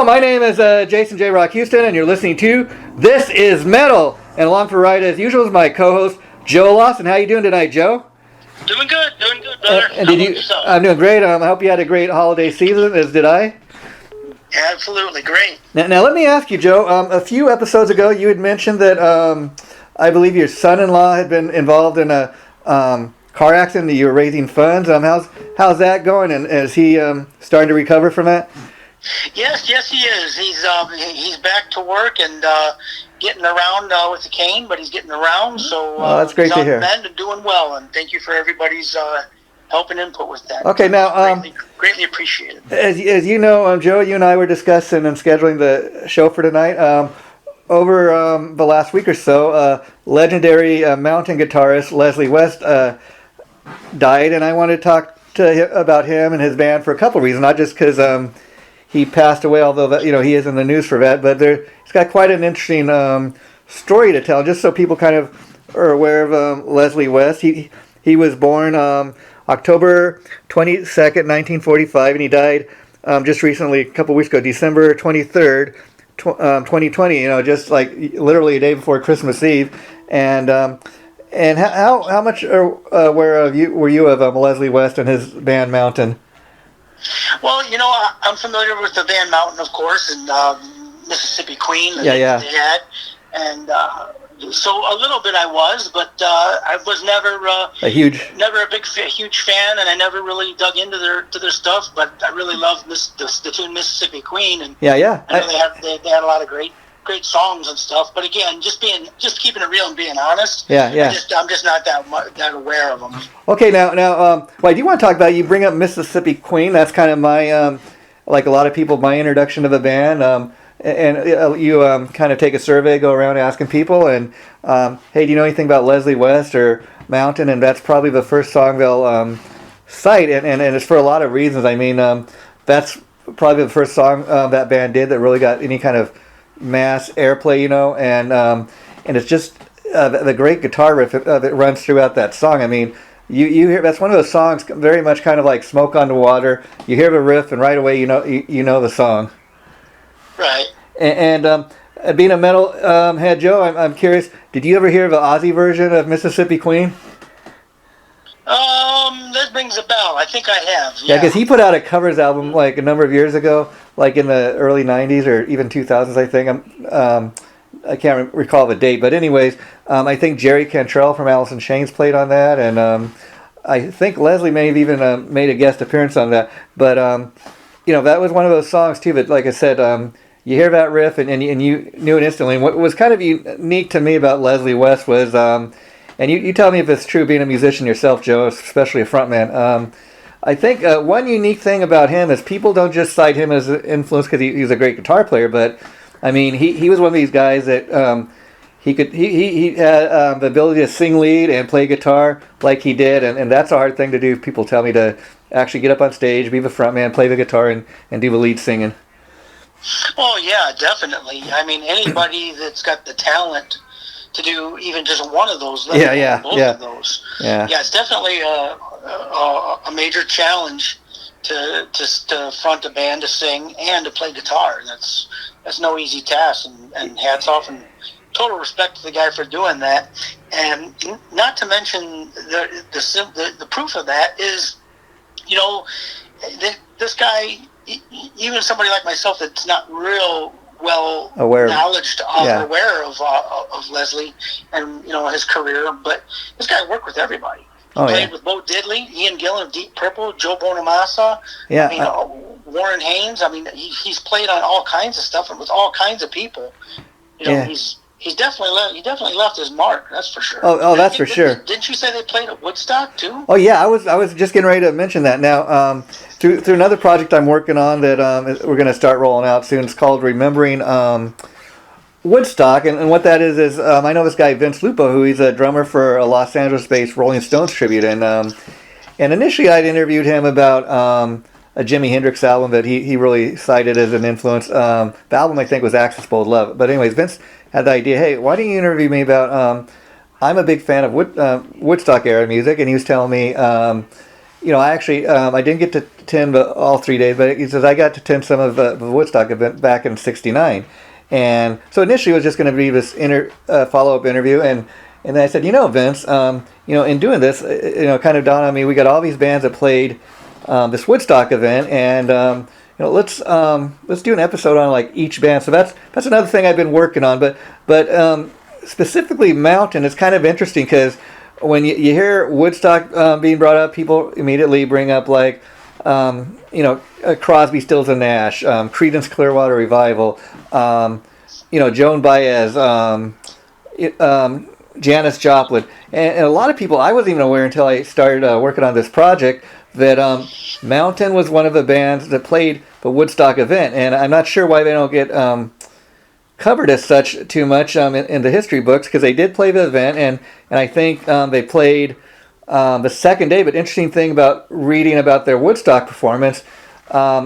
Hello, my name is Jason JROCK Houston, and you're listening to This Is Metal. And along for the ride, as usual, is my co-host, Joe Lawson. How you doing tonight, Joe? Doing good, brother. And did you? I'm doing great. I hope you had a great holiday season, as did I. Absolutely, great. Now let me ask you, Joe. A few episodes ago, you had mentioned that I believe your son-in-law had been involved in a car accident. That you were raising funds. How's that going? And is he starting to recover from that? Yes, he is. He's back to work and getting around with the cane, but he's getting around. So that's great to hear. He's on the mend and doing well. And thank you for everybody's help and input with that. Okay, now greatly appreciated. As you know, Joe, you and I were discussing and scheduling the show for tonight. Over the last week or so, legendary mountain guitarist Leslie West died, and I wanted to talk about him and his band for a couple of reasons, not just because he passed away, although that, he is in the news for that, but he's got quite an interesting story to tell, just so people kind of are aware of Leslie West. He was born October 22nd, 1945, and he died just recently, a couple weeks ago, December 23rd, 2020, just like literally a day before Christmas Eve. And how much aware were you of Leslie West and his band Mountain? Well, I'm familiar with the Van Mountain, of course, and Mississippi Queen that they had, and so a little bit I was, but I was never a huge fan, and I never really dug into their stuff. But I really loved the tune Mississippi Queen, and I know they had a lot of great songs and stuff. But again, just keeping it real and being honest. I'm just not that aware of them. Okay, now, well, I do want to talk about, you bring up Mississippi Queen. That's kind of my, like a lot of people, my introduction to the band. And you kind of take a survey, go around asking people, and hey, do you know anything about Leslie West or Mountain? And that's probably the first song they'll cite, and it's for a lot of reasons. I mean, that's probably the first song that band did that really got any kind of mass airplay, and it's just the great guitar riff that runs throughout that song. I mean, you hear, that's one of those songs very much kind of like Smoke on the Water. You hear the riff, and right away you know the song. Right. And being a metal head, Joe, I'm curious, did you ever hear the Ozzy version of Mississippi Queen? That rings a bell. I think I have. Yeah, because he put out a covers album like a number of years ago, like in the early 90s or even 2000s, I think. I can't recall the date, but anyways, I think Jerry Cantrell from Alice in Chains played on that, and I think Leslie may have even made a guest appearance on that. But that was one of those songs too that, like I said, you hear that riff and you knew it instantly. And what was kind of unique to me about Leslie West was, and you tell me if it's true, being a musician yourself, Joe, especially a frontman. I think one unique thing about him is people don't just cite him as an influence because he's a great guitar player, but I mean he was one of these guys that he had the ability to sing lead and play guitar like he did, and that's a hard thing to do. People tell me to actually get up on stage, be the frontman, play the guitar, and do the lead singing. Oh yeah, definitely. I mean, anybody that's got the talent to do even just one of those, both of those. Yeah, it's definitely a major challenge to front a band, to sing, and to play guitar. That's no easy task, and hats off and total respect to the guy for doing that. And not to mention the proof of that is, this guy, even somebody like myself that's not real well aware of Leslie and his career, but this guy worked with everybody. He played with Bo Diddley, Ian Gillan of Deep Purple, Joe Bonamassa. Yeah, Warren Haynes. I mean, he's played on all kinds of stuff and with all kinds of people. He's definitely left his mark. That's for sure. Oh, that's for sure. Didn't you say they played at Woodstock too? Oh yeah, I was just getting ready to mention that. Now, through another project I'm working on that we're going to start rolling out soon. It's called Remembering Woodstock, and what that is I know this guy Vince Lupo, who he's a drummer for a Los Angeles-based Rolling Stones tribute, and initially I'd interviewed him about a Jimi Hendrix album that he really cited as an influence. The album I think was Axis Bold Love, but anyways, Vince had the idea, hey, why don't you interview me about, I'm a big fan of Woodstock era music, and he was telling me, I actually I didn't get to attend all 3 days, but he says I got to attend some of the Woodstock event back in '69, and so initially it was just going to be this follow up interview, and then I said, Vince, in doing this, kind of dawned on me, we got all these bands that played this Woodstock event, and let's do an episode on like each band. So that's another thing I've been working on, but specifically Mountain is kind of interesting because when you hear Woodstock being brought up, people immediately bring up like Crosby, Stills and Nash, Creedence Clearwater Revival, Joan Baez, Janis Joplin, and a lot of people I wasn't even aware until I started working on this project that Mountain was one of the bands that played the Woodstock event, and I'm not sure why they don't get covered as such too much in the history books, because they did play the event, and I think they played the second day. But interesting thing about reading about their Woodstock performance,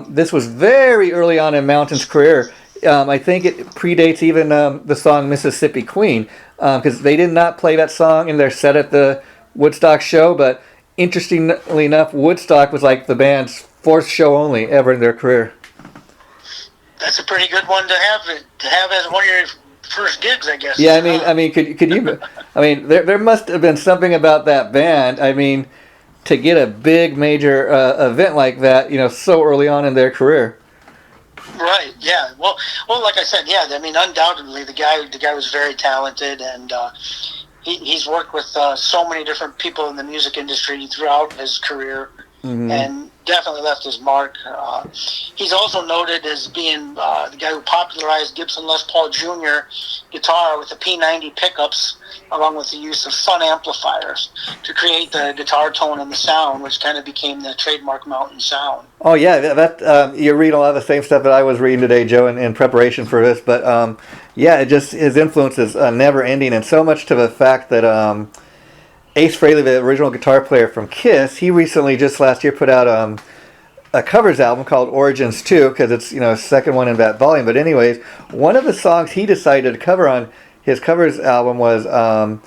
this was very early on in Mountain's career. I think it predates even the song Mississippi Queen, because they did not play that song in their set at the Woodstock show, but interestingly enough, Woodstock was like the band's fourth show only ever in their career. That's a pretty good one to have as one of your first gigs, I guess. Yeah, I mean, could you? I mean, there must have been something about that band. I mean, to get a big major event like that, so early on in their career. Right. Yeah. Well, like I said, yeah. I mean, undoubtedly, the guy was very talented, and he's worked with so many different people in the music industry throughout his career, and definitely left his mark. He's also noted as being the guy who popularized Gibson Les Paul Jr. guitar with the P90 pickups, along with the use of Sun amplifiers to create the guitar tone and the sound, which kind of became the trademark Mountain sound. Oh yeah, that you read a lot of the same stuff that I was reading today, Joe, in preparation for this. But yeah, it just his influence is never ending, and so much to the fact that Ace Frehley, the original guitar player from Kiss, he recently just last year put out a covers album called Origins 2, because it's second one in that volume. But anyways, one of the songs he decided to cover on his covers album was a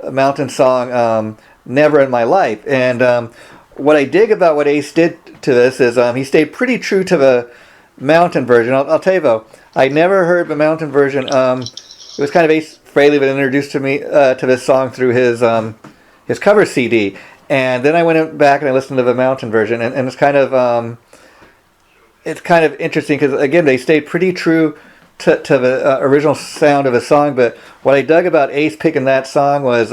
Mountain song, Never in My Life. And what I dig about what Ace did to this is he stayed pretty true to the Mountain version. I'll tell you though, I never heard the Mountain version. It was kind of Ace Frehley that introduced to me to this song through his cover CD. And then I went back and I listened to the Mountain version, and it's kind of interesting because again they stayed pretty true to the original sound of the song. But what I dug about Ace picking that song was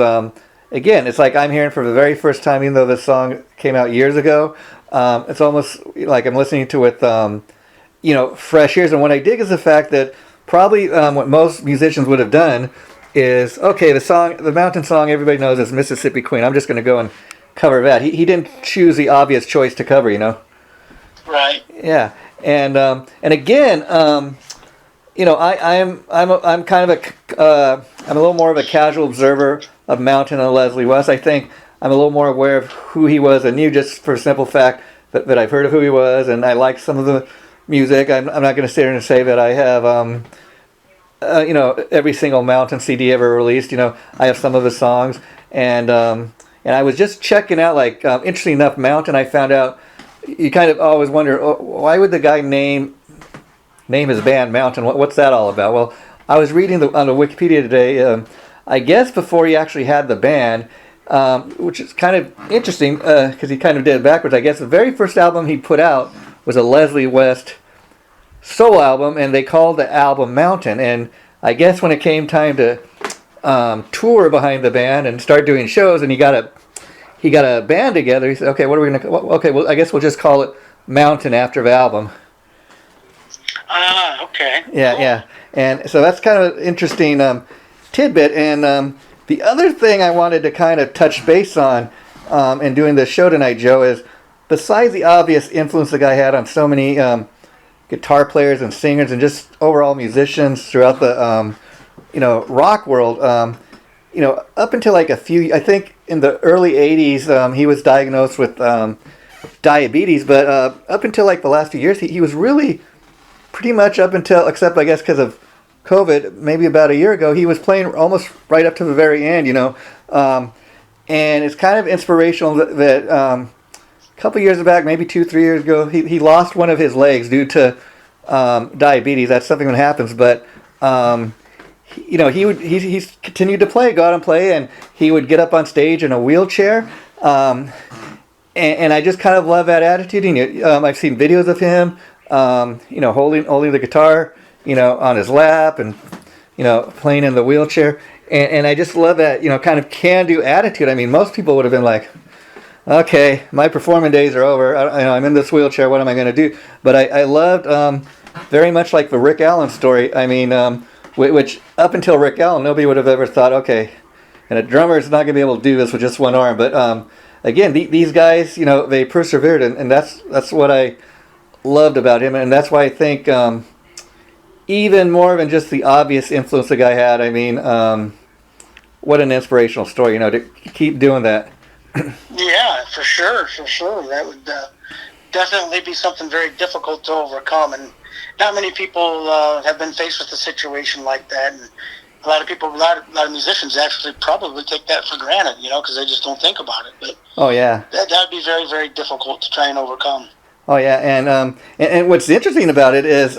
again, it's like I'm hearing for the very first time, even though this song came out years ago. It's almost like I'm listening to it with fresh ears. And what I dig is the fact that probably what most musicians would have done is, okay, the Mountain song everybody knows is Mississippi Queen. I'm just going to go and cover that. He didn't choose the obvious choice to cover, Right. Yeah, and again, I'm kind of I'm a little more of a casual observer of Mountain and Leslie West. I think I'm a little more aware of who he was and you, just for the simple fact that I've heard of who he was, and I like some of the music. I'm not going to sit here and say that I have every single Mountain CD ever released. I have some of the songs, and I was just checking out, like, interesting enough, Mountain, I found out, you kind of always wonder, why would the guy name his band Mountain? What's that all about? Well, I was reading on the Wikipedia today, I guess before he actually had the band, which is kind of interesting, because he kind of did it backwards. I guess the very first album he put out was a Leslie West solo album, and they called the album Mountain. And I guess when it came time to tour behind the band and start doing shows, and he got a band together, he said, okay, what are we going to, okay, well, I guess we'll just call it Mountain after the album. Okay. Yeah, cool. Yeah. And so that's kind of an interesting tidbit. And the other thing I wanted to kind of touch base on in doing this show tonight, Joe, is besides the obvious influence the guy had on so many guitar players and singers and just overall musicians throughout the rock world, up until like I think in the early 80s, he was diagnosed with diabetes, but up until like the last few years, he was really pretty much up until, except I guess because of COVID, maybe about a year ago, he was playing almost right up to the very end, and it's kind of inspirational that couple years back, maybe 2-3 years ago, he lost one of his legs due to diabetes. That's something that happens, but he's continued to play, go out and play, and he would get up on stage in a wheelchair. And I just kind of love that attitude. I've seen videos of him, holding the guitar, on his lap and, playing in the wheelchair. And I just love that, kind of can-do attitude. I mean, most people would have been like, okay, my performing days are over. I'm in this wheelchair. What am I going to do? But I loved very much like the Rick Allen story. I mean, which up until Rick Allen, nobody would have ever thought, okay, and a drummer is not going to be able to do this with just one arm. But again, these guys, they persevered, and that's what I loved about him, and that's why I think even more than just the obvious influence the guy had. I mean, what an inspirational story, to keep doing that. Yeah, for sure. That would definitely be something very difficult to overcome, and not many people have been faced with a situation like that. And a lot of musicians actually probably take that for granted, because they just don't think about it. But oh yeah, that would be very, very difficult to try and overcome. Oh yeah, and what's interesting about it is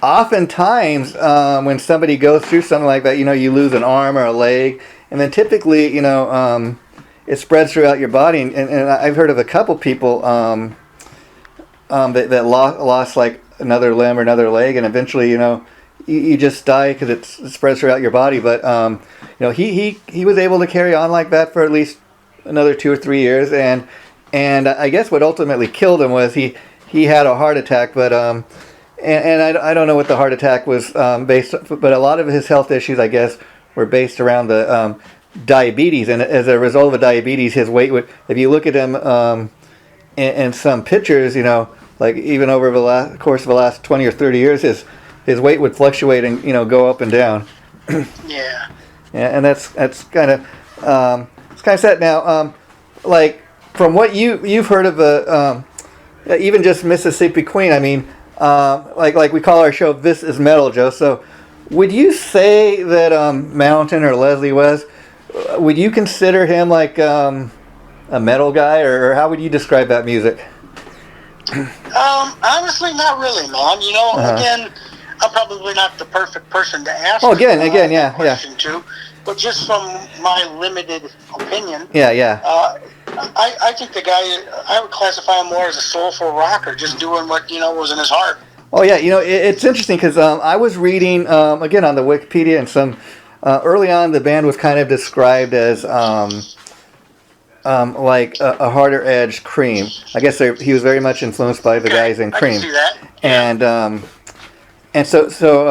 oftentimes when somebody goes through something like that, you lose an arm or a leg, and then typically it spreads throughout your body. And I've heard of a couple people that lost like another limb or another leg, and eventually you just die because it spreads throughout your body. But he was able to carry on like that for at least another 2 or 3 years, and I guess what ultimately killed him was he had a heart attack. But and I don't know what the heart attack was based on, but a lot of his health issues, I guess, were based around the diabetes. And as a result of the diabetes, his weight would, if you look at him in some pictures, like even over the course of the last 20 or 30 years, his weight would fluctuate and go up and down. Yeah. Yeah, and that's kind of it's kind of sad. Now, like from what you've heard of even just Mississippi Queen. I mean, like we call our show "This Is Metal," Joe. So, would you say that Mountain or Leslie West? Would you consider him like a metal guy, or how would you describe that music? Honestly, not really, man. Again, I'm probably not the perfect person to ask. Oh, again, yeah. To, but just from my limited opinion, I think the guy, I would classify him more as a soulful rocker, just doing what was in his heart. Oh yeah, it's interesting because I was reading again on the Wikipedia, and some early on the band was kind of described as like a harder edged Cream. I guess he was very much influenced by the guys in Cream. I can see that. Yeah. And so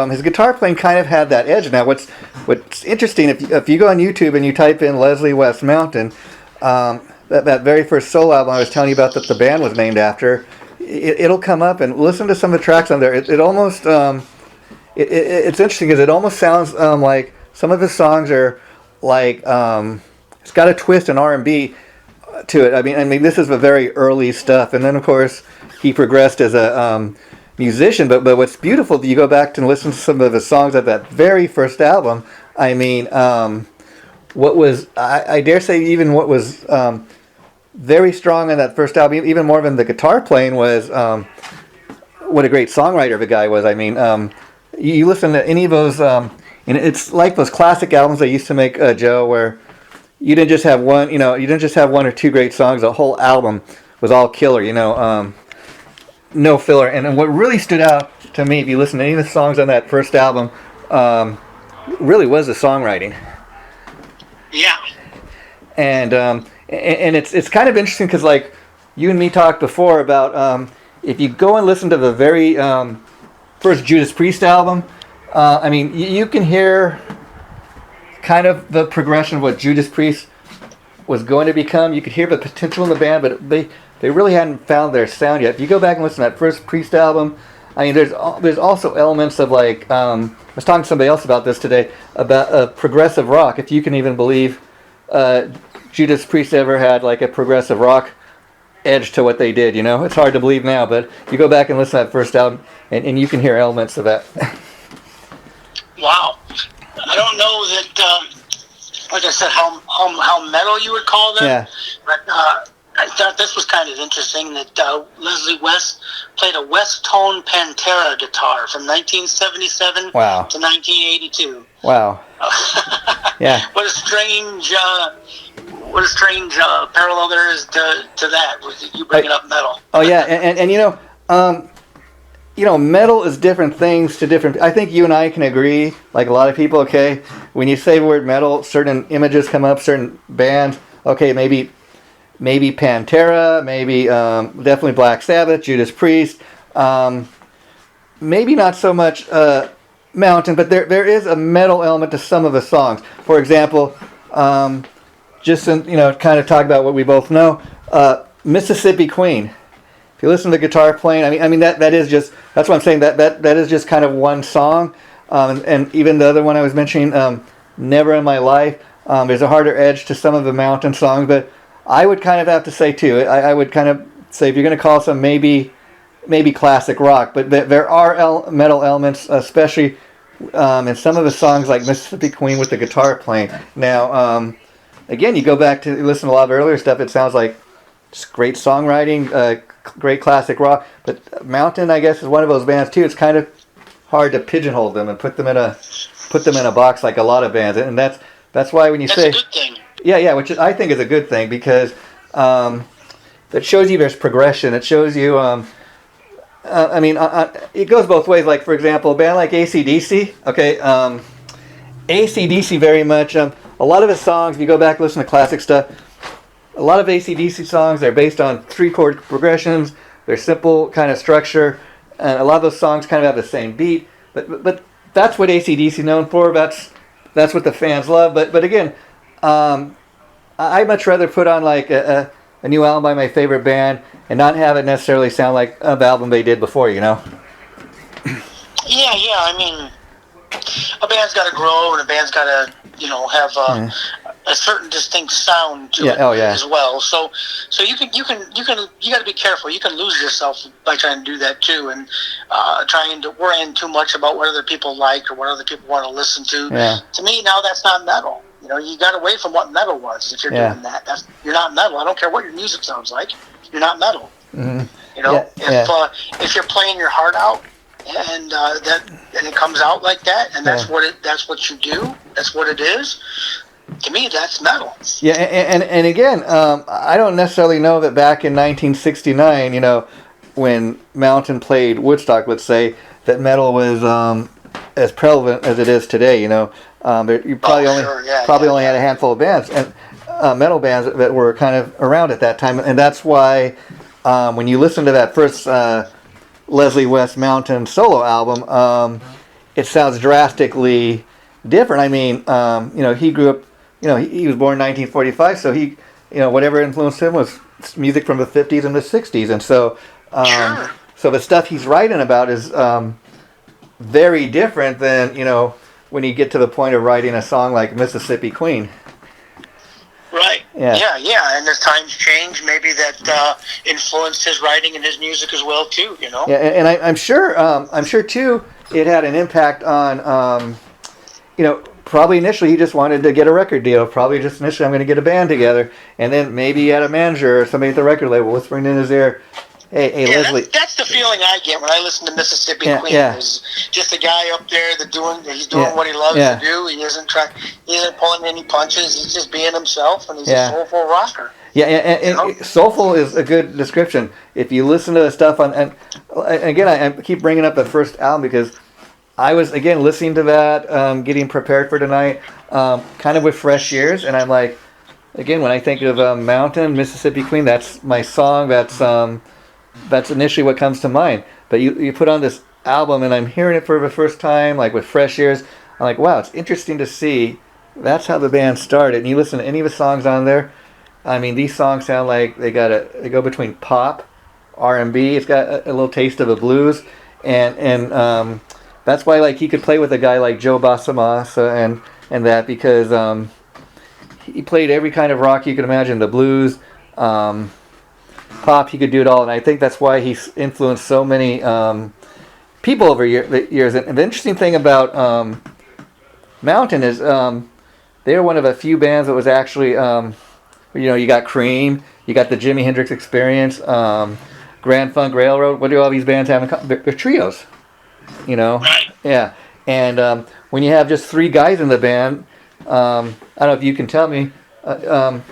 his guitar playing kind of had that edge. Now what's interesting, if you go on YouTube and you type in Leslie West Mountain, that very first solo album I was telling you about that the band was named after, it'll come up, and listen to some of the tracks on there. It almost it's interesting because it almost sounds like some of the songs are like it's got a twist in R&B to it. I mean this is the very early stuff, and then of course he progressed as a musician. But what's beautiful, you go back and listen to some of the songs of that very first album. I mean, what was I dare say even what was very strong in that first album, even more than the guitar playing, was what a great songwriter the guy was. I mean, you listen to any of those, and it's like those classic albums they used to make, Joe, where you didn't just have one, you didn't just have one or two great songs. The whole album was all killer, no filler. And what really stood out to me, if you listen to any of the songs on that first album, really was the songwriting. Yeah. And it's kind of interesting because, like, you and me talked before about if you go and listen to the very first Judas Priest album, I mean, you can hear kind of the progression of what Judas Priest was going to become. You could hear the potential in the band, but they really hadn't found their sound yet. If you go back and listen to that first Priest album, I mean, there's also elements of, like, I was talking to somebody else about this today, about progressive rock, if you can even believe Judas Priest ever had like a progressive rock edge to what they did. It's hard to believe now, but you go back and listen to that first album, and you can hear elements of that. Wow. I don't know that, like I said, how metal you would call them. Yeah. But I thought this was kind of interesting that Leslie West played a West Tone Pantera guitar from 1977 wow. to 1982. Wow. Yeah. What a strange parallel there is to that. With you bringing up metal. Oh yeah, and metal is different things to different. I think you and I can agree, like a lot of people. Okay, when you say the word metal, certain images come up, certain bands. Okay, maybe Pantera, maybe definitely Black Sabbath, Judas Priest. Maybe not so much Mountain, but there is a metal element to some of the songs. For example, just kind of talk about what we both know. Mississippi Queen. If you listen to the guitar playing, I mean that is just, that's what I'm saying. That is just kind of one song, and even the other one I was mentioning, Never in My Life. There's a harder edge to some of the Mountain songs, but I would kind of have to say too. I would kind of say if you're going to call some maybe classic rock, but there are metal elements, especially in some of the songs like Mississippi Queen with the guitar playing. Now, again, you go back to listen to a lot of earlier stuff. It sounds like just great songwriting, great classic rock. But Mountain, I guess, is one of those bands too. It's kind of hard to pigeonhole them and put them in a box like a lot of bands, and that's why when you say that's a good thing. Yeah, which I think is a good thing because it shows you there's progression. It shows you. It goes both ways. Like for example, a band like AC/DC. Okay, AC/DC very much. A lot of his songs, if you go back and listen to classic stuff, a lot of AC/DC songs, they're based on 3-chord progressions. They're simple kind of structure, and a lot of those songs kind of have the same beat. But that's what AC/DC is known for. That's what the fans love. But again, I'd much rather put on like a new album by my favorite band and not have it necessarily sound like the album they did before. Yeah. I mean, a band's got to grow, and a band's got to have a certain distinct sound to it as well. So you got to be careful. You can lose yourself by trying to do that too, and trying to worry too much about what other people like or what other people want to listen to. Yeah. To me, now that's not metal. You got away from what metal was. If you're doing that, you're not metal. I don't care what your music sounds like. You're not metal. Mm-hmm. If you're playing your heart out and it comes out like that, and that's what you do. That's what it is. To me, that's metal. Yeah, and again, I don't necessarily know that back in 1969, when Mountain played Woodstock, let's say, that metal was as prevalent as it is today. You probably only had a handful of bands and metal bands that were kind of around at that time, and that's why when you listen to that first Leslie West Mountain solo album, it sounds drastically different. I mean, he grew up. He was born in 1945, so he, whatever influenced him was music from the 50s and the 60s, and so so the stuff he's writing about is very different than when you get to the point of writing a song like Mississippi Queen. Right. Yeah. And as times change, maybe that influenced his writing and his music as well too. Yeah, and I'm sure too. It had an impact on, probably initially he just wanted to get a record deal. Probably just initially I'm going to get a band together, and then maybe he had a manager or somebody at the record label whispering in his ear, Hey, Leslie. That's the feeling I get when I listen to Mississippi Queen. Is just a guy up there he's doing what he loves to do. He isn't pulling any punches. He's just being himself, and he's a soulful rocker. Yeah, and soulful is a good description. If you listen to the stuff and again, I keep bringing up the first album because I was again listening to that, getting prepared for tonight, kind of with fresh ears, and I'm like, again, when I think of Mountain, Mississippi Queen, that's my song. That's initially what comes to mind. But you put on this album, and I'm hearing it for the first time, like with fresh ears. I'm like, wow, it's interesting to see. That's how the band started. And you listen to any of the songs on there. I mean, these songs sound like they go between pop, R&B. It's got a little taste of the blues, and that's why like he could play with a guy like Joe Bassamassa and that because he played every kind of rock you could imagine, the blues. Pop, he could do it all, and I think that's why he's influenced so many people over the years. And the interesting thing about Mountain is they were one of a few bands that was actually, You got Cream, you got the Jimi Hendrix Experience, Grand Funk Railroad. What do all these bands have in common? They're trios. Right. Yeah. And when you have just 3 guys in the band, I don't know if you can tell me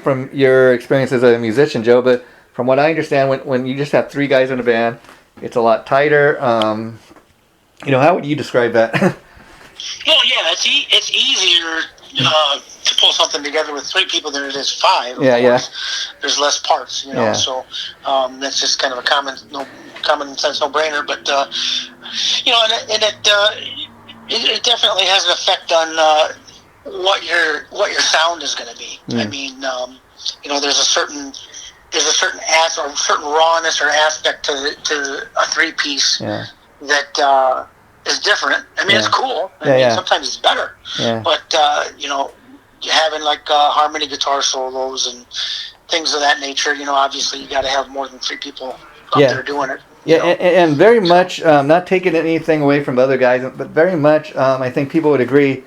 from your experience as a musician, Joe, but from what I understand, when you just have 3 guys in a band, it's a lot tighter. How would you describe that? Well, yeah, it's easier to pull something together with 3 people than it is 5. Yeah. There's less parts, Yeah. So that's just kind of a common sense no-brainer. But it definitely has an effect on what your sound is going to be. I mean, there's a certain rawness or aspect to a 3-piece that is different. I mean, it's cool. I mean, sometimes it's better. Yeah. But having like harmony guitar solos and things of that nature, obviously you got to have more than 3 people up there doing it. Yeah, and very much, not taking anything away from other guys, but very much, I think people would agree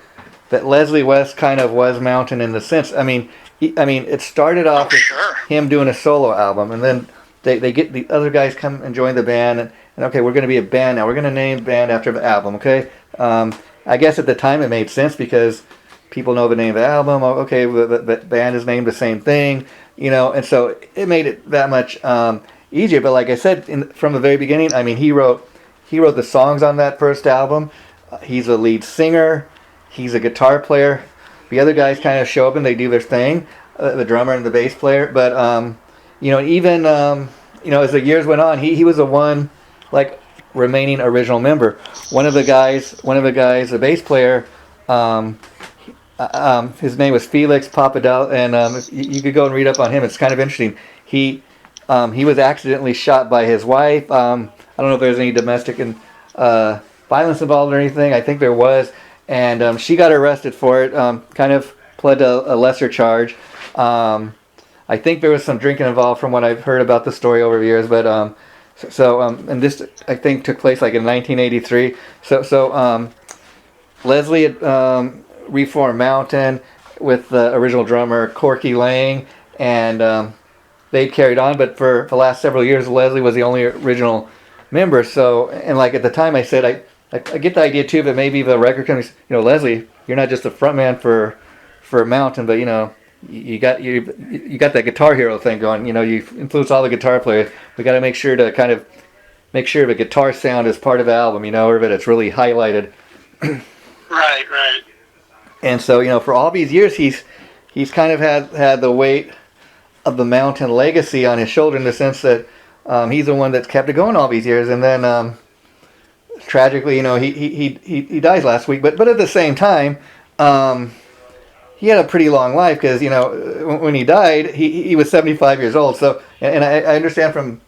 that Leslie West kind of was Mountain in the sense. I mean, it started off with him doing a solo album, and then they get the other guys come and join the band, and okay, we're going to be a band now. We're going to name the band after the album, okay? I guess at the time it made sense because people know the name of the album. Okay, the band is named the same thing, and so it made it that much easier. But like I said, from the very beginning, I mean, he wrote the songs on that first album. He's a lead singer. He's a guitar player. The other guys kind of show up and they do their thing, the drummer and the bass player. But even as the years went on, he was the one remaining original member. One of the guys, the bass player, his name was Felix Papadal, and you could go and read up on him. It's kind of interesting. He was accidentally shot by his wife. I don't know if there's any domestic violence involved or anything. I think there was. And she got arrested for it, kind of pled a lesser charge. I think there was some drinking involved from what I've heard about the story over the years. But and this, I think, took place in 1983. So Leslie had reformed Mountain with the original drummer Corky Lang, and they carried on. But for the last several years, Leslie was the only original member. So, and at the time I said, I get the idea too, but maybe the record companies, Leslie, you're not just a frontman for Mountain, but you got that Guitar Hero thing going. You've influenced all the guitar players. We got to make sure to make sure the guitar sound is part of the album, or that it's really highlighted. Right. And so for all these years, he's kind of had the weight of the Mountain legacy on his shoulder in the sense that he's the one that's kept it going all these years, and then. Tragically, he dies last week, but at the same time, he had a pretty long life because when he died, he was 75 years old. So, and I understand from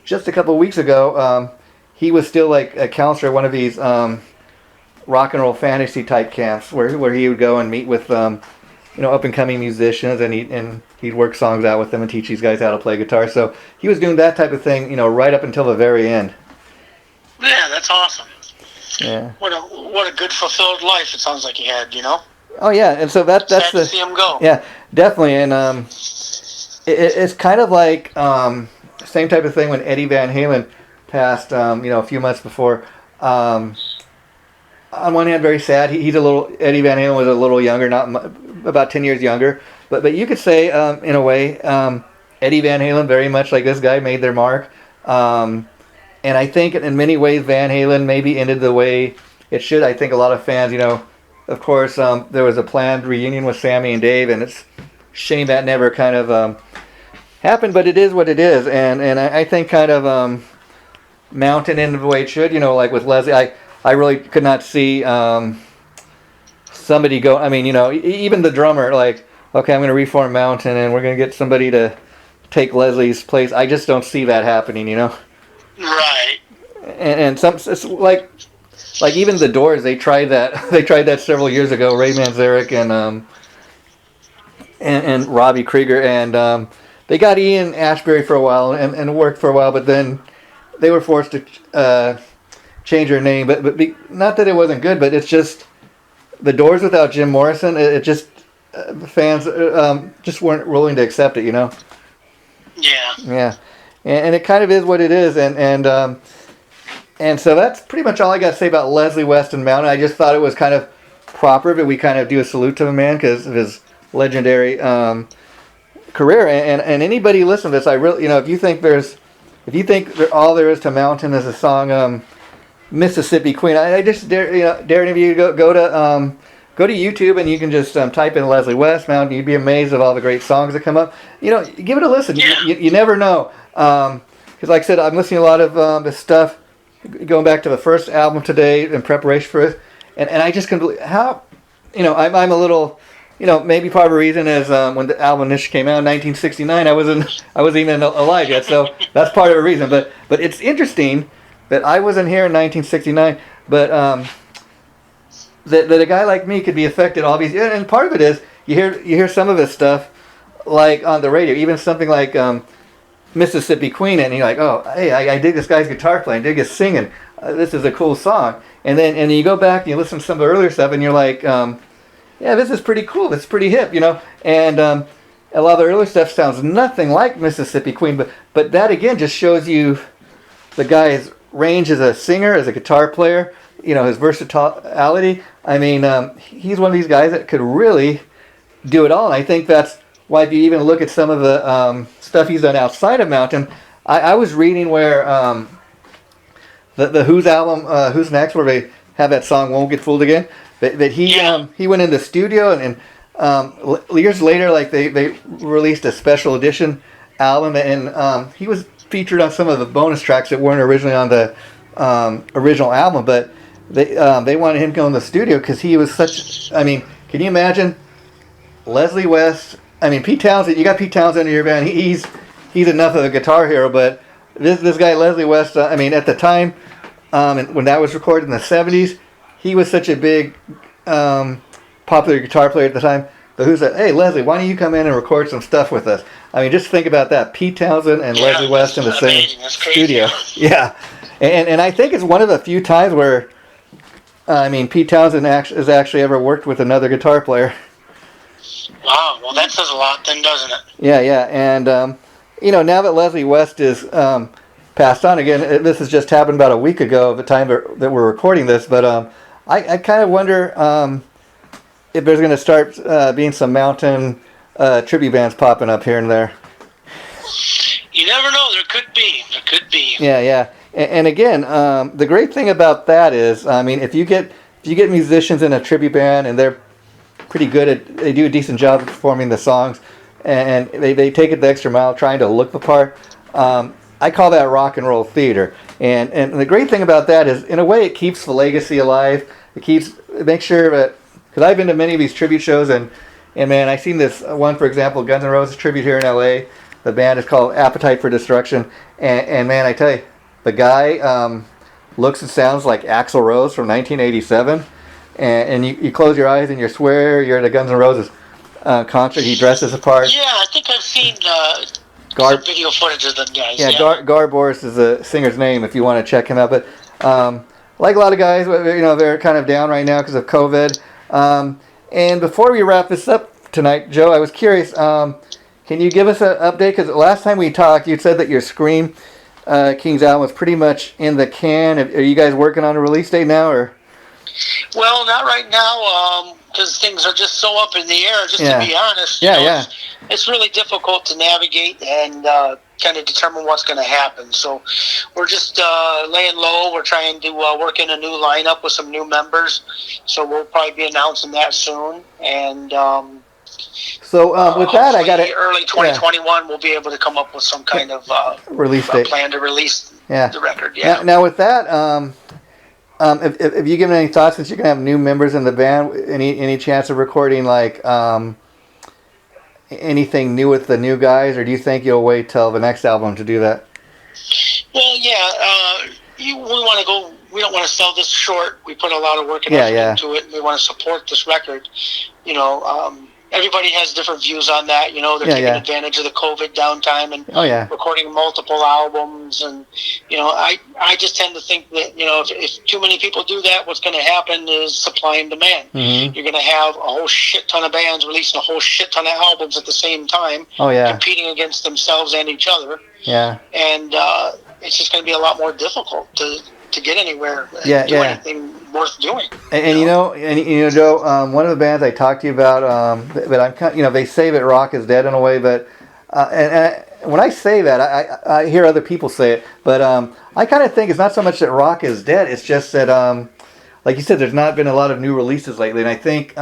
just a couple of weeks ago, he was still a counselor at one of these rock and roll fantasy type camps where he would go and meet with up and coming musicians, and he'd work songs out with them and teach these guys how to play guitar. So he was doing that type of thing, right up until the very end. Yeah, that's awesome. Yeah. What a good fulfilled life it sounds like he had, Oh yeah, and so that's sad to see him go. Yeah, definitely, and it's kind of like same type of thing when Eddie Van Halen passed, a few months before. On one hand, very sad. Eddie Van Halen was a little younger, about 10 years younger, but you could say in a way, Eddie Van Halen very much like this guy made their mark. And I think in many ways Van Halen maybe ended the way it should. I think a lot of fans, of course, there was a planned reunion with Sammy and Dave, and it's a shame that never kind of happened, but it is what it is. And I think kind of Mountain ended the way it should, with Leslie. I really could not see somebody go, even the drummer, okay, I'm going to reform Mountain, and we're going to get somebody to take Leslie's place. I just don't see that happening, Right. And some it's like even the Doors, they tried that several years ago. Ray Manzarek and Robbie Krieger, and they got Ian Ashbury for a while and worked for a while, but then they were forced to change their name. But not that it wasn't good, but it's just the Doors without Jim Morrison. It just fans just weren't willing to accept it, you know. Yeah. Yeah, and it kind of is what it is, and so that's pretty much all I got to say about Leslie West and Mountain. I just thought it was kind of proper that we kind of do a salute to the man because of his legendary career. And anybody listen to this, I really, you know, if you think all there is to Mountain is a song, Mississippi Queen, I just dare any of you to go to YouTube and you can just type in Leslie West Mountain. You'd be amazed at all the great songs that come up. You know, give it a listen. Yeah. You never know. Because like I said, I'm listening to a lot of this stuff, going back to the first album today in preparation for it. And I just couldn't believe how, you know, I'm a little, you know, maybe part of the reason is when the album initially came out in 1969, I wasn't even alive yet. So that's part of the reason. But it's interesting that I wasn't here in 1969, but that a guy like me could be affected all these. And part of it is you hear some of his stuff like on the radio, even something like Mississippi Queen, and you're like, oh, hey, I dig this guy's guitar playing, I dig his singing. This is a cool song. And then you go back and you listen to some of the earlier stuff, and you're like, yeah, this is pretty cool. This is pretty hip, you know. And a lot of the earlier stuff sounds nothing like Mississippi Queen, but that again just shows you the guy's range as a singer, as a guitar player. You know, his versatility. I mean, he's one of these guys that could really do it all. And I think that's why if you even look at some of the stuff he's done outside of Mountain, I was reading where the Who's album, Who's Next, where they have that song "Won't Get Fooled Again," that he went in the studio and years later, like they released a special edition album, and he was featured on some of the bonus tracks that weren't originally on the original album, but they wanted him to go in the studio because he was such. I mean, can you imagine Leslie West? I mean, Pete Townsend. You got Pete Townsend in your band. He's enough of a guitar hero, but this guy Leslie West. I mean, at the time, and when that was recorded in the '70s, he was such a big popular guitar player at the time. But who said, "Hey, Leslie, why don't you come in and record some stuff with us?" I mean, just think about that: Pete Townsend and Leslie West in the same studio. Yeah, and I think it's one of the few times where, I mean, Pete Townsend has actually ever worked with another guitar player. Wow, well that says a lot then, doesn't it? Yeah, and you know, now that Leslie West is passed on again, this has just happened about a week ago, the time that we're recording this, but I kind of wonder if there's going to start being some Mountain tribute bands popping up here and there. You never know. There could be. Yeah. And again, the great thing about that is, I mean, if you get musicians in a tribute band and they're pretty good they do a decent job of performing the songs, and they take it the extra mile trying to look the part. I call that rock and roll theater. And the great thing about that is, in a way, it keeps the legacy alive. It makes sure that, because I've been to many of these tribute shows, and man, I've seen this one, for example, Guns N' Roses tribute here in LA. The band is called Appetite for Destruction, and man, I tell you, the guy looks and sounds like Axl Rose from 1987, and you close your eyes and you swear you're at a Guns N' Roses concert. He dresses the part. Yeah, I think I've seen some video footage of them guys. Yeah. Gar Boris is the singer's name if you want to check him out. But like a lot of guys, you know, they're kind of down right now because of COVID. And before we wrap this up tonight, Joe, I was curious, can you give us an update? Because last time we talked, you said that your Scream Kings album was pretty much in the can. Are you guys working on a release date now, or? Well, not right now, because things are just so up in the air, to be honest. It's really difficult to navigate and kind of determine what's going to happen. So we're just laying low. We're trying to work in a new lineup with some new members. So we'll probably be announcing that soon. And so with that, I got it. Early 2021, we'll be able to come up with some kind of release date, plan to release the record. Yeah. Now with that, if you give any thoughts, since you're gonna have new members in the band, any chance of recording like anything new with the new guys, or do you think you'll wait till the next album to do that? Well, we want to go. We don't want to sell this short. We put a lot of work and effort into it. And we want to support this record. You know, everybody has different views on that. You know, they're taking advantage of the COVID downtime and recording multiple albums. And, you know, I just tend to think that, you know, if too many people do that, what's going to happen is supply and demand. Mm-hmm. You're going to have a whole shit ton of bands releasing a whole shit ton of albums at the same time, competing against themselves and each other. Yeah. And it's just going to be a lot more difficult to get anywhere and do anything worth doing. And you know, Joe, one of the bands I talked to you about, but I'm kind, you know, they say that rock is dead in a way, but and when I say that, I hear other people say it, but I kind of think it's not so much that rock is dead, it's just that, like you said, there's not been a lot of new releases lately, and I think,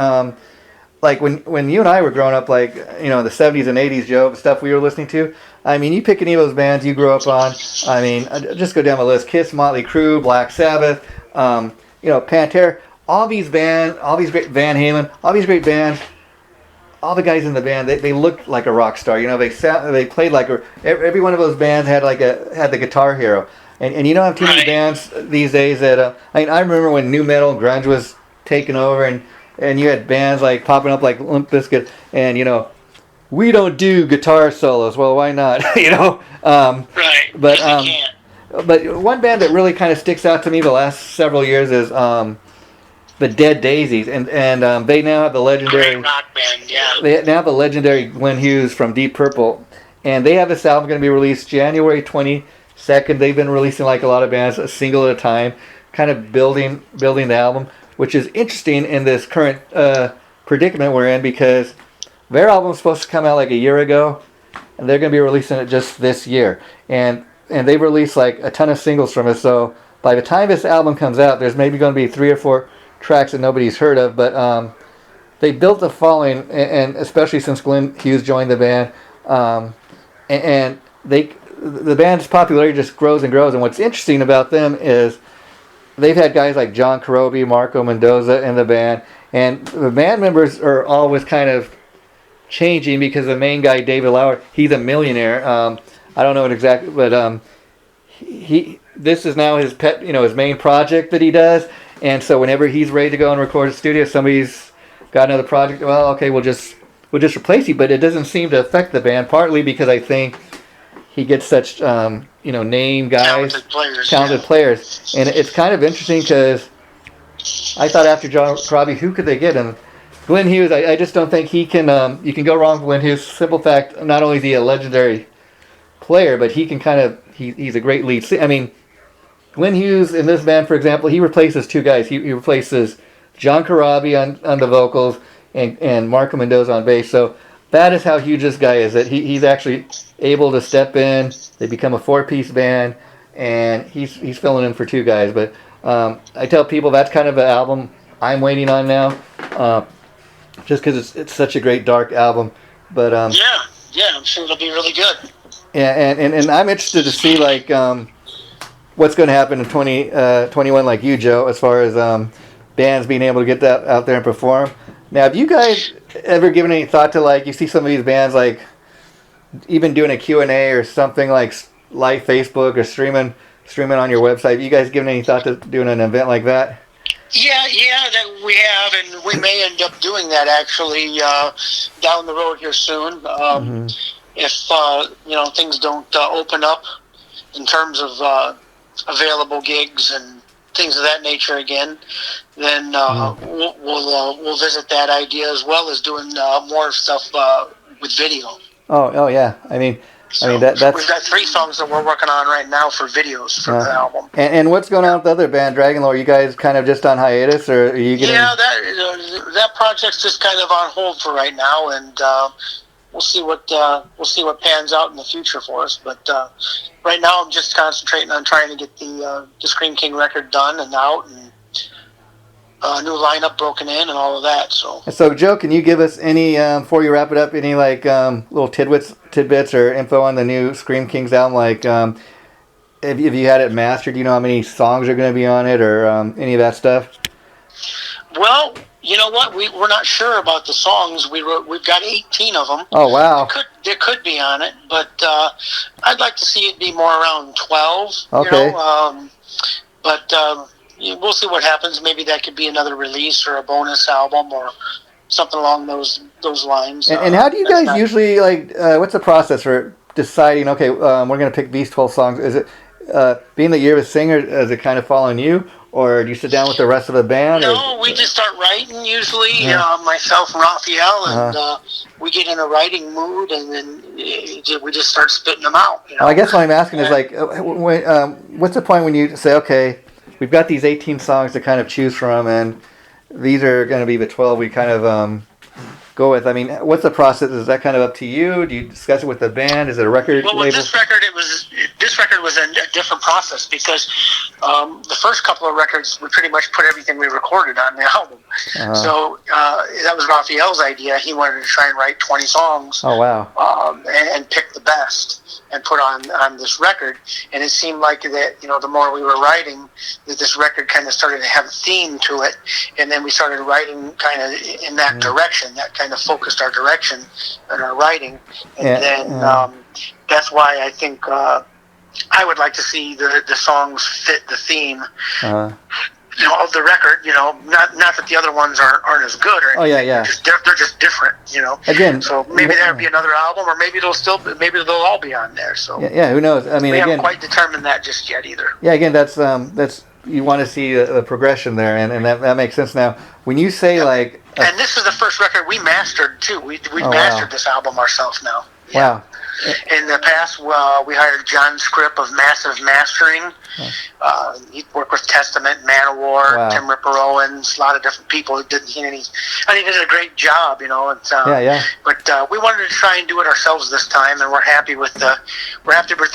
like when you and I were growing up, like, you know, the 70s and 80s, Joe, the stuff we were listening to, I mean, you pick any of those bands you grew up on, I mean, just go down the list, Kiss, Motley Crue, Black Sabbath, you know, Pantera, all these bands, all these great, Van Halen, all these great bands, all the guys in the band, they looked like a rock star, you know, they played like every one of those bands had the guitar hero, and you don't have too many bands these days that, I mean, I remember when nu metal grunge was taking over, and you had bands like popping up like Limp Bizkit, and, you know, we don't do guitar solos. Well, why not? You know. Right. But one band that really kind of sticks out to me the last several years is the Dead Daisies, and they now have the legendary great rock band. Yeah. They now have the legendary Glenn Hughes from Deep Purple, and they have this album going to be released January 22nd. They've been releasing, like a lot of bands, a single at a time, kind of building the album, which is interesting in this current predicament we're in, because their album's supposed to come out like a year ago, and they're going to be releasing it just this year. And they've released like a ton of singles from it, so by the time this album comes out, there's maybe going to be 3 or 4 tracks that nobody's heard of, but they built a following, and especially since Glenn Hughes joined the band, and the band's popularity just grows and grows. And what's interesting about them is they've had guys like John Corabi, Marco Mendoza in the band, and the band members are always kind of changing because the main guy, David Lauer, he's a millionaire. I don't know it exactly, but this is now his pet, you know, his main project that he does. And so whenever he's ready to go and record at the studio, somebody's got another project, well, okay, we'll just replace you. But it doesn't seem to affect the band, partly because I think he gets such you know, name guys, talented players. And it's kind of interesting because I thought after John Corabi, who could they get? And Glenn Hughes, I just don't think he can, you can go wrong with Glenn Hughes. Simple fact, not only is he a legendary player, but he can kind of, he's a great lead singer. I mean, Glenn Hughes in this band, for example, he replaces 2 guys. He replaces John Corabi on the vocals and Marco Mendoza on bass. So that is how huge this guy is, that he's actually able to step in. They become a 4-piece band, and he's filling in for 2 guys. But I tell people that's kind of an album I'm waiting on now. Just because it's such a great dark album, but yeah, I'm sure it'll be really good. Yeah, and I'm interested to see like what's going to happen in 2021, like you, Joe, as far as bands being able to get that out there and perform. Now, have you guys ever given any thought to, like, you see some of these bands like even doing a Q&A or something like live Facebook or streaming on your website? Have you guys given any thought to doing an event like that? Yeah, that we have, and we may end up doing that actually down the road here soon. If you know, things don't open up in terms of available gigs and things of that nature again, then we'll visit that idea, as well as doing more stuff with video. Oh yeah, I mean that's. We've got 3 songs that we're working on right now for videos for the album. And what's going on with the other band, Dragonlore? Are you guys kind of just on hiatus, or are you getting? Yeah, that project's just kind of on hold for right now, and we'll see what pans out in the future for us. But right now, I'm just concentrating on trying to get the Scream King record done and out, and new lineup broken in, and all of that. So Joe, can you give us any before you wrap it up, any like little tidbits or info on the new Scream Kings album? Like, if you had it mastered, do you know how many songs are going to be on it, or any of that stuff? Well, you know what? We're not sure about the songs. We've got 18 of them. Oh wow! They could be on it, but I'd like to see it be more around 12. Okay. You know? But we'll see what happens. Maybe that could be another release or a bonus album, or something along those lines. And how do you guys usually what's the process for deciding? Okay, we're going to pick these 12 songs. Is it being that you're a singer? Is it kind of following you, or do you sit down with the rest of the band? No, we just start writing usually. Myself and Raphael, and we get in a writing mood, and then we just start spitting them out. Well, I guess what I'm asking is what's the point when you say, okay, we've got these 18 songs to kind of choose from, and these are going to be the 12 we kind of go with. I mean, what's the process? Is that kind of up to you? Do you discuss it with the band? Is it a record label? Well, with this record was a different process because the first couple of records, we pretty much put everything we recorded on the album. So that was Raphael's idea. He wanted to try and write 20 songs. Oh, wow. And pick the best and put on this record. And it seemed like that, the more we were writing, that this record kind of started to have a theme to it. And then we started writing kind of in that direction. That kind of focused our direction and our writing. And then that's why I think I would like to see the songs fit the theme. Of the record, not that the other ones aren't as good or anything. Oh yeah. They're just different, Again, so maybe there'll be another album, or maybe they'll all be on there. So yeah, who knows? I mean, we haven't quite determined that just yet either. Yeah, again, that's you want to see a progression there, and that makes sense. Now, when you say and this is the first record we mastered too. We mastered this album ourselves now. Wow. In the past, we hired John Scripp of Massive Mastering. He worked with Testament, Manowar, Tim Ripper Owens, a lot of different people. He did a great job, But we wanted to try and do it ourselves this time, and we're happy with the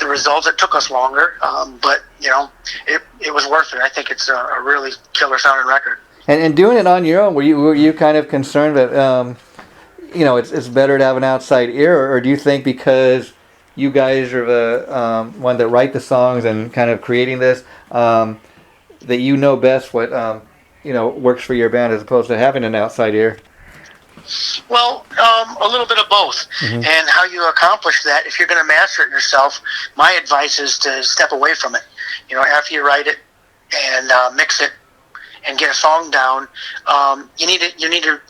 results. It took us longer, but it was worth it. I think it's a really killer sounding record. And doing it on your own, were you kind of concerned that it's better to have an outside ear, or do you think because you guys are the one that write the songs and kind of creating this, that you know best what works for your band as opposed to having an outside ear? Well, a little bit of both. And how you accomplish that, if you're going to master it yourself, my advice is to step away from it. After you write it and mix it and get a song down, you need to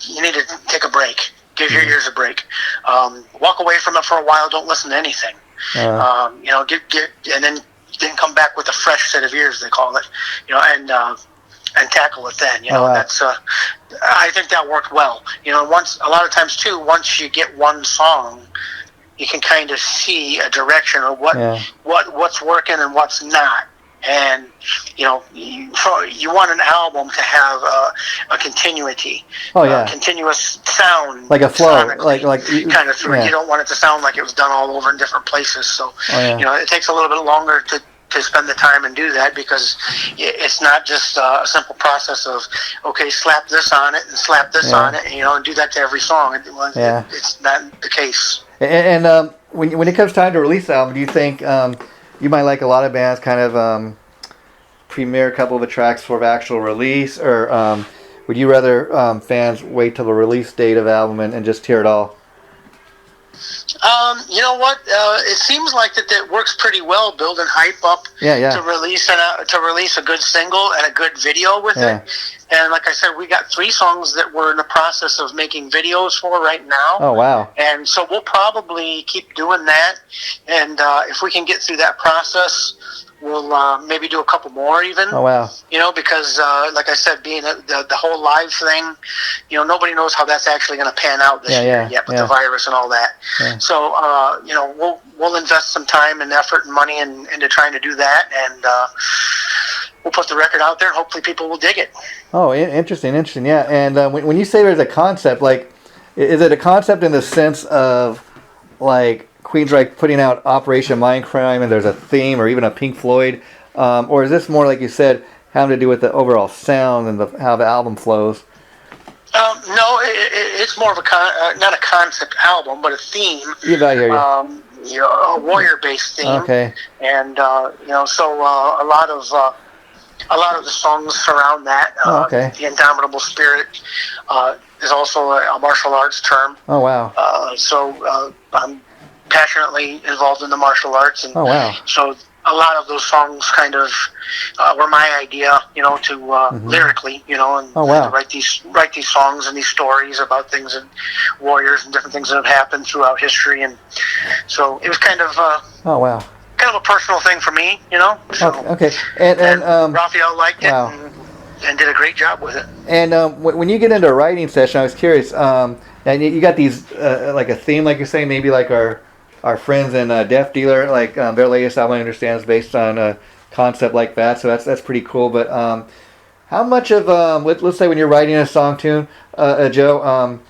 take a break. Give your ears a break. Walk away from it for a while. Don't listen to anything. And then come back with a fresh set of ears, they call it. And tackle it then. That's. I think that worked well. A lot of times too, once you get one song, you can kind of see a direction of what's working and what's not. And you want an album to have a continuity, continuous sound, like a flow, like kind of through. You don't want it to sound like it was done all over in different places. So it takes a little bit longer to spend the time and do that, because it's not just a simple process of slap this on it and slap this on it, and do that to every song. It's not the case. And when it comes time to release the album, do you think you might, like a lot of bands, kind of premiere a couple of the tracks for actual release, or would you rather fans wait till the release date of the album and just hear it all? You know what? It seems like that works pretty well, building hype up to release a good single and a good video with it. And like I said, we got 3 songs that we're in the process of making videos for right now. Oh, wow. And so we'll probably keep doing that. And if we can get through that process, we'll maybe do a couple more even. Oh, wow. Because like I said, being the whole live thing, nobody knows how that's actually going to pan out this year yet with the virus and all that. So, we'll invest some time and effort and money into trying to do that, and we'll put the record out there, and hopefully people will dig it. Oh, interesting, yeah. And when you say there's a concept, is it a concept in the sense of, Queensryche putting out Operation Mindcrime and there's a theme, or even a Pink Floyd, or is this more, like you said, having to do with the overall sound and how the album flows? No, it's more of not a concept album, but a theme. I hear you. A warrior-based theme. Okay. And so a lot of the songs surround that. The Indomitable Spirit is also a martial arts term. Oh, wow. So I'm passionately involved in the martial arts, and so a lot of those songs kind of were my idea, to lyrically, and Oh, wow. to write these songs and these stories about things and warriors and different things that have happened throughout history, and so it was kind of Oh, wow. kind of a personal thing for me, So, Okay. And Raphael liked it wow. and did a great job with it. And when you get into a writing session, I was curious. And you got these like a theme, like you're saying, maybe like our friends in Deaf Dealer, like their latest album, I understand, is based on a concept like that. So that's pretty cool. But how much of let's say when you're writing a song tune, Joe,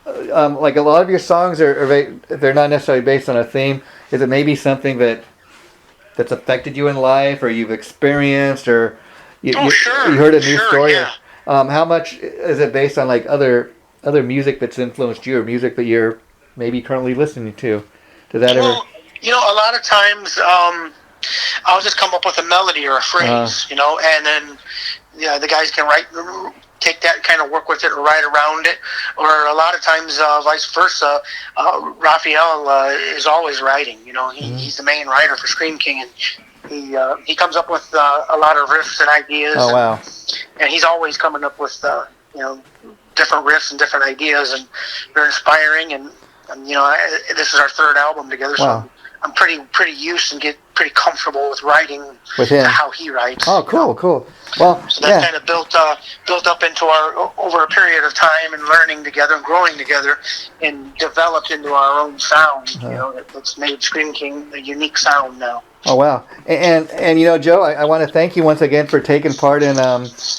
like a lot of your songs they're not necessarily based on a theme. Is it maybe something that's affected you in life, or you've experienced, or you heard a new story? Yeah. How much is it based on like other music that's influenced you, or music that you're maybe currently listening to? Does that ever? A lot of times I'll just come up with a melody or a phrase, and then the guys can take that and kind of work with it or write around it, or a lot of times vice versa. Raphael is always writing. He's the main writer for Scream King, and he comes up with a lot of riffs and ideas. Oh, wow. And he's always coming up with different riffs and different ideas, and they're inspiring. And this is our third album together, so Wow. I'm pretty used and get pretty comfortable with writing With him. how he writes. Oh, cool. Well, So that kind of built up into our over a period of time and learning together and growing together, and developed into our own sound. That's made Scream King a unique sound now. Oh, wow. And Joe, I want to thank you once again for taking part in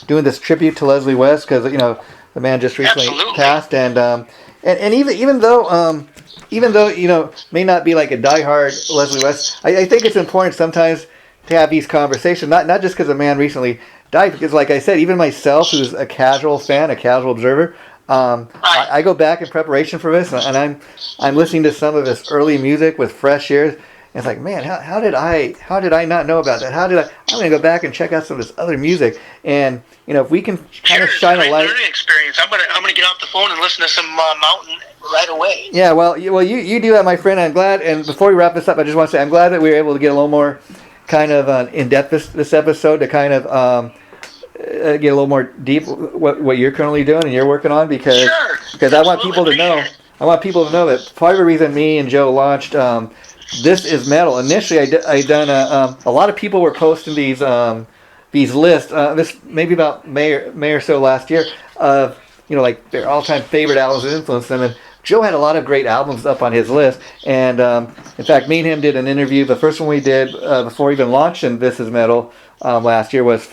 doing this tribute to Leslie West, because the man just recently Absolutely. passed, and even though may not be like a diehard Leslie West, I think it's important sometimes to have these conversations, not just because a man recently died, because like I said, even myself, who's a casual fan, a casual observer, I go back in preparation for this, and I'm listening to some of his early music with fresh ears. And it's like, man, how did I not know about that? I'm going to go back and check out some of this other music, and if we can kind of shine a light. Learning experience. I'm gonna get off the phone and listen to some Mountain right away. Yeah, well, you do that, my friend. I'm glad. And before we wrap this up, I just want to say I'm glad that we were able to get a little more kind of in depth this episode, to kind of get a little more deep what you're currently doing and you're working on, because I want people to know. I want people to know that part of the reason me and Joe launched This Is Metal. Initially, I done a lot of people were posting these lists. This maybe about May or so last year of like their all-time favorite albums that influenced them. And Joe had a lot of great albums up on his list. And in fact, me and him did an interview. The first one we did before even launching This Is Metal last year was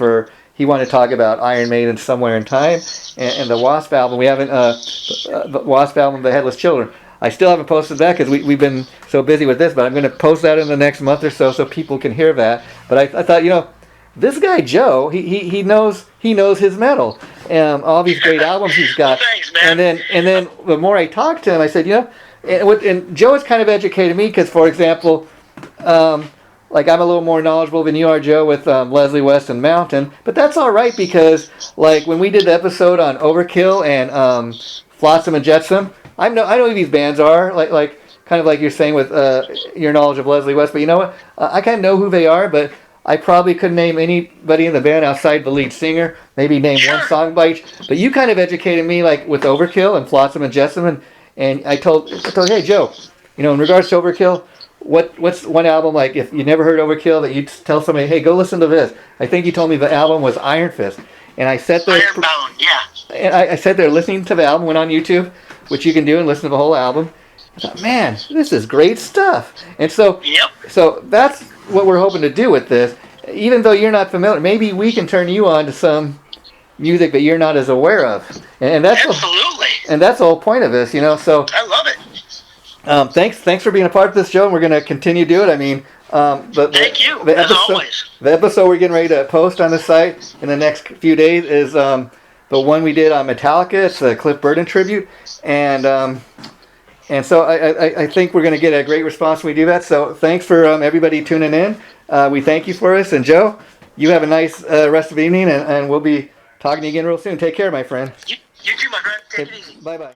he wanted to talk about Iron Maiden, Somewhere in Time, and the Wasp album. We haven't the Wasp album, The Headless Children. I still haven't posted that because we've been so busy with this, but I'm going to post that in the next month or so people can hear that. But I thought, this guy Joe, he knows his metal, and all these great albums he's got. Thanks, man. And then the more I talked to him, I said, and Joe has kind of educated me, because, for example, like I'm a little more knowledgeable than you are, Joe, with Leslie West and Mountain, but that's all right, because like when we did the episode on Overkill and Flotsam and Jetsam, I know who these bands are, like kind of like you're saying with your knowledge of Leslie West, but you know what? I kind of know who they are, but I probably couldn't name anybody in the band outside the lead singer. Maybe name one song by each. But you kind of educated me, like with Overkill and Flotsam and Jetsam, and I told, hey Joe, in regards to Overkill, what's one album, like if you never heard Overkill, that you tell somebody, hey, go listen to this. I think you told me the album was Iron Fist, and I sat there. Ironbound, yeah. And I sat there listening to the album, went on YouTube, which you can do, and listen to the whole album. I thought, man, this is great stuff. And so, so that's what we're hoping to do with this. Even though you're not familiar, maybe we can turn you on to some music that you're not as aware of. And that's absolutely. And that's the whole point of this, So I love it. Thanks for being a part of this, Joe. And we're going to continue to do it. I mean, thank you. As always. The episode we're getting ready to post on the site in the next few days is the one we did on Metallica. It's a Cliff Burton tribute, and so I think we're going to get a great response when we do that. So thanks for everybody tuning in. We thank you for us. And Joe, you have a nice rest of the evening, and we'll be talking to you again real soon. Take care, my friend. You too, my friend. Take it easy. Bye-bye.